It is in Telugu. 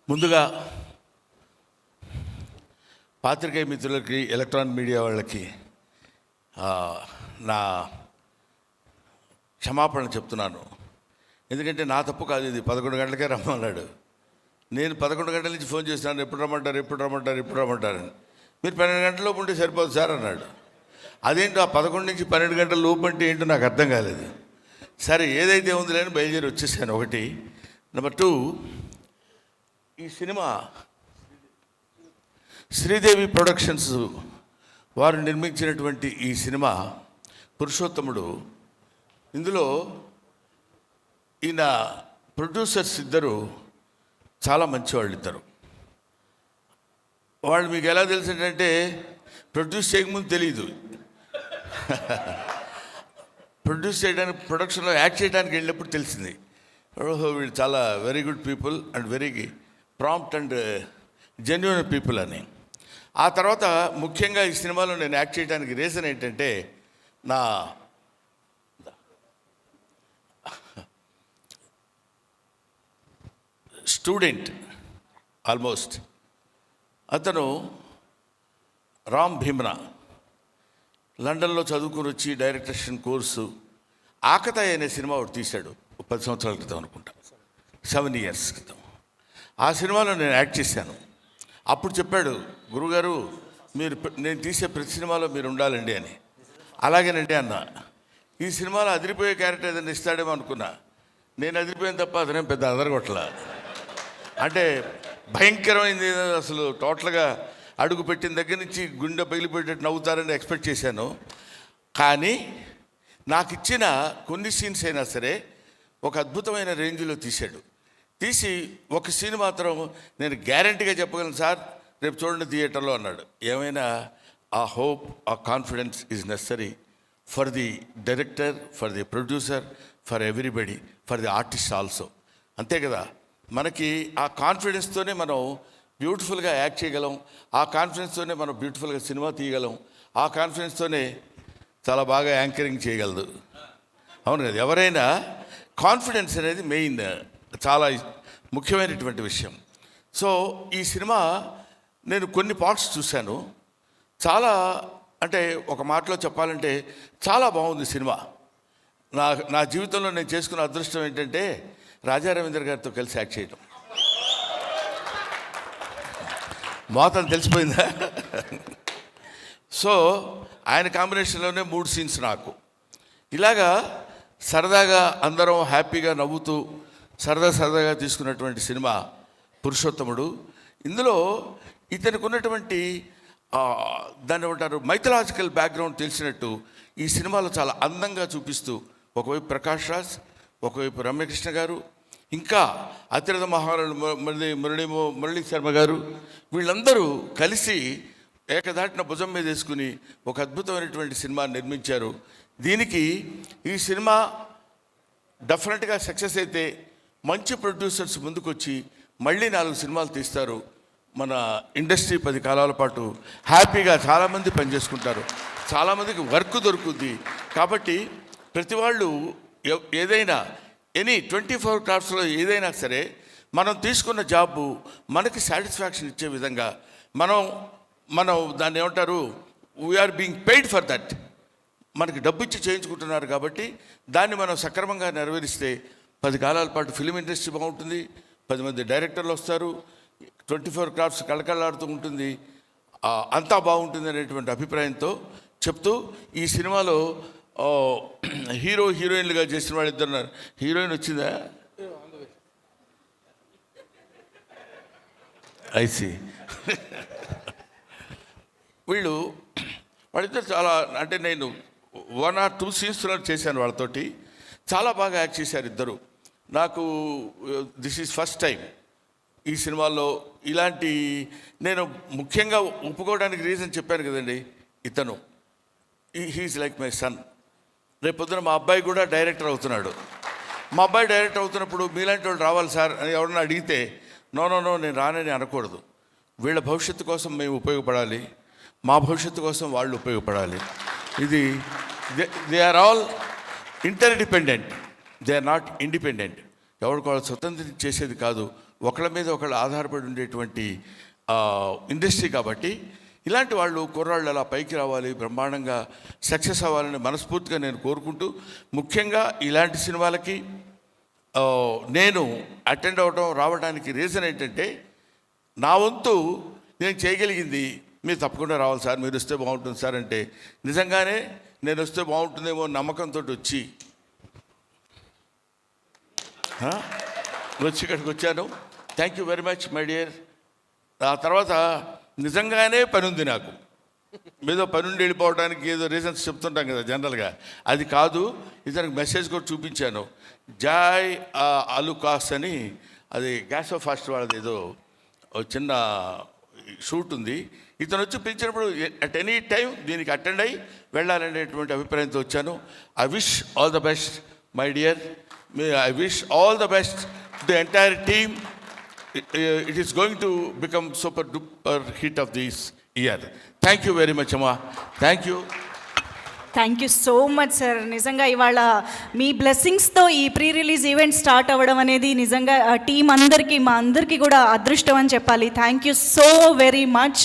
ముందుగా పాత్రికేయ మిత్రులకి, ఎలక్ట్రానిక్ మీడియా వాళ్ళకి నా క్షమాపణ చెప్తున్నాను. ఎందుకంటే నా తప్పు కాదు, ఇది 11 గంటలకే రమ్మన్నాడు. నేను 11 గంటల నుంచి ఫోన్ చేస్తున్నాను, ఎప్పుడు రమ్మంటారు. మీరు 12 గంటల లోపు ఉంటే సరిపోదు సార్ అన్నాడు. అదేంటో ఆ 11 నుంచి 12 గంటల లోపు అంటే ఏంటో నాకు అర్థం కాలేదు. సరే ఏదైతే ఉందిలే అని బయలుదేరి వచ్చేసాను. ఒకటి. నెంబర్ 2, ఈ సినిమా శ్రీదేవి ప్రొడక్షన్స్ వారు నిర్మించినటువంటి ఈ సినిమా పురుషోత్తముడు, ఇందులో ఈయన ప్రొడ్యూసర్స్ ఇద్దరు చాలా మంచివాళ్ళు. ఇద్దరు వాళ్ళు మీకు ఎలా తెలిసిందంటే ప్రొడ్యూస్ చేయకముందు తెలియదు, ప్రొడ్యూస్ చేయడానికి, ప్రొడక్షన్లో యాక్ట్ చేయడానికి వెళ్ళినప్పుడు తెలిసింది. వీళ్ళు చాలా very good people and very prompt and genuine people అని. ఆ తర్వాత ముఖ్యంగా ఈ సినిమాలో నేను యాక్ట్ చేయడానికి రీజన్ ఏంటంటే, నా స్టూడెంట్ ఆల్మోస్ట్, అతను రామ్ భీమ్రా, లండన్లో చదువుకుని వచ్చి డైరెక్షన్ కోర్సు ఆకతాయి అనే సినిమా ఒకటి తీశాడు 10 సంవత్సరాల క్రితం అనుకుంటా, 7 years క్రితం. ఆ సినిమాలో నేను యాక్ట్ చేశాను. అప్పుడు చెప్పాడు, గురుగారు మీరు నేను తీసే ప్రతి సినిమాలో మీరు ఉండాలండి అని. అలాగేనండి అన్న. ఈ సినిమాలో అదిరిపోయే క్యారెక్టర్ ఏదైనా ఇస్తాడేమో అనుకున్నా. నేను అదిరిపోయాను తప్ప అతనేం పెద్ద అదరగొట్ల. అంటే భయంకరమైంది, అసలు టోటల్గా అడుగు పెట్టిన దగ్గర నుంచి గుండె పగిలిపోయేటట్టు నవ్వుతారని ఎక్స్పెక్ట్ చేశాను. కానీ నాకు ఇచ్చిన కొన్ని సీన్స్ అయినా సరే ఒక అద్భుతమైన రేంజ్లో తీశాడు. తీసి ఒక సీన్ మాత్రం నేను గ్యారంటీగా చెప్పగలను సార్, రేపు చూడండి థియేటర్లో అన్నాడు. ఏమైనా ఆ హోప్, ఆ confidence is necessary for the director, for the producer, for everybody, for the artist also. అంతే కదా, మనకి ఆ కాన్ఫిడెన్స్తోనే మనం బ్యూటిఫుల్గా యాక్ట్ చేయగలం, ఆ కాన్ఫిడెన్స్తోనే మనం బ్యూటిఫుల్గా సినిమా తీయగలం, ఆ కాన్ఫిడెన్స్తోనే చాలా బాగా యాంకరింగ్ చేయగలదు. అవును కదా, ఎవరైనా కాన్ఫిడెన్స్ అనేది మెయిన్, చాలా ముఖ్యమైనటువంటి విషయం. సో ఈ సినిమా నేను కొన్ని పార్ట్స్ చూశాను. చాలా, అంటే ఒక మాటలో చెప్పాలంటే చాలా బాగుంది సినిమా. నా జీవితంలో నేను చేసుకున్న అదృష్టం ఏంటంటే రాజా రవీంద్ర గారితో కలిసి యాక్ట్ చేయడం. మోతం తెలిసిపోయిందా? సో ఆయన కాంబినేషన్లోనే 3 scenes నాకు. ఇలాగా సరదాగా అందరం హ్యాపీగా నవ్వుతూ సరదాగా తీసుకున్నటువంటి సినిమా పురుషోత్తముడు. ఇందులో ఇతనికి ఉన్నటువంటి దాన్ని ఏమంటారు, మైథలాజికల్ బ్యాక్గ్రౌండ్ తెలిసినట్టు ఈ సినిమాలో చాలా అందంగా చూపిస్తూ, ఒకవైపు ప్రకాష్ రాజ్, ఒకవైపు రమ్యకృష్ణ గారు, ఇంకా అతిరథ మహారాజు మురళీ శర్మ గారు, వీళ్ళందరూ కలిసి ఏకదాటిన భుజం మీద వేసుకుని ఒక అద్భుతమైనటువంటి సినిమా నిర్మించారు. దీనికి ఈ సినిమా డెఫినెట్గా సక్సెస్ అయితే మంచి ప్రొడ్యూసర్స్ ముందుకొచ్చి మళ్ళీ 4 సినిమాలు తీస్తారు. మన ఇండస్ట్రీ 10 కాలాల పాటు హ్యాపీగా చాలామంది పనిచేసుకుంటారు, చాలామందికి వర్క్ దొరుకుద్ది. కాబట్టి ప్రతి వాళ్ళు ఏదైనా 24 క్రాఫ్ట్స్లో ఏదైనా సరే మనం తీసుకున్న జాబు మనకి సాటిస్ఫాక్షన్ ఇచ్చే విధంగా మనం దాన్ని ఏమంటారు, we are being paid for that. మనకి డబ్బు ఇచ్చి చేయించుకుంటున్నారు కాబట్టి దాన్ని మనం సక్రమంగా నెరవేరిస్తే 10 కాలాల పాటు ఫిలిం ఇండస్ట్రీ బాగుంటుంది, 10 మంది డైరెక్టర్లు వస్తారు, 24 క్రాఫ్ట్స్ కళకళలాడుతూ ఉంటుంది, అంతా బాగుంటుంది అనేటువంటి అభిప్రాయంతో చెప్తూ, ఈ సినిమాలో హీరో హీరోయిన్లుగా చేసిన వాళ్ళు ఇద్దరు. హీరోయిన్ వచ్చిందా? ఐసి. వాళ్ళిద్దరు చాలా, అంటే నేను 1 or 2 scenes చేశాను వాళ్ళతోటి. చాలా బాగా యాక్ట్ చేశారు ఇద్దరు. నాకు దిస్ ఈజ్ ఫస్ట్ టైం ఈ సినిమాలో ఇలాంటి, నేను ముఖ్యంగా ఒప్పుకోవడానికి రీజన్ చెప్పాను కదండి, ఇతను హీఈస్ లైక్ మై సన్. రేపొద్దున మా అబ్బాయి కూడా డైరెక్టర్ అవుతున్నాడు. మా అబ్బాయి డైరెక్టర్ అవుతున్నప్పుడు మీలాంటి వాళ్ళు రావాలి సార్ అని ఎవరన్నా అడిగితే నో నేను రానని అనకూడదు. వీళ్ళ భవిష్యత్తు కోసం మేము ఉపయోగపడాలి, మా భవిష్యత్తు కోసం వాళ్ళు ఉపయోగపడాలి. ఇది they are all interdependent, they are not independent. ఎవరికి వాళ్ళు స్వతంత్రం చేసేది కాదు, ఒకళ్ళ మీద ఒకళ్ళు ఆధారపడి ఉండేటువంటి ఇండస్ట్రీ కాబట్టి ఇలాంటి వాళ్ళు కుర్రాళ్ళు అలా పైకి రావాలి, బ్రహ్మాండంగా సక్సెస్ అవ్వాలని మనస్ఫూర్తిగా నేను కోరుకుంటూ, ముఖ్యంగా ఇలాంటి సినిమాలకి నేను అటెండ్ అవ్వడం రావడానికి రీజన్ ఏంటంటే, నా వంతు నేను చేయగలిగింది మీరు తప్పకుండా రావాలి సార్, మీరు వస్తే బాగుంటుంది సార్ అంటే, నిజంగానే నేను వస్తే బాగుంటుందేమో నమ్మకంతో వచ్చి ఇక్కడికి వచ్చాను. Thank you very much my dear. ఆ తర్వాత నిజంగానే పని ఉంది నాకు, ఏదో పని ఉండి వెళ్ళిపోవడానికి ఏదో రీజన్స్ చెప్తుంటాం కదా జనరల్గా, అది కాదు. ఇతనికి మెసేజ్ కూడా చూపించాను. జాయ్ అలుకాస్ అని, అది గ్యాస్ ఆఫ్ ఫాస్ట్ వాళ్ళది ఏదో చిన్న షూట్ ఉంది. ఇతను వచ్చి పిలిచినప్పుడు అట్ ఎనీ టైం దీనికి అటెండ్ అయ్యి వెళ్ళాలనేటువంటి అభిప్రాయంతో వచ్చాను. I wish all the best my dear. I wish all the best the entire team. It is going to become super duper hit of this year. Thank you very much, Amma. Thank you. Thank you so much sir. నిజంగా ఇవాళ మీ బ్లెస్సింగ్స్తో ఈ ప్రీ రిలీజ్ ఈవెంట్ స్టార్ట్ అవ్వడం అనేది నిజంగా టీం అందరికీ, మా అందరికీ కూడా అదృష్టం అని చెప్పాలి. Thank you so very much.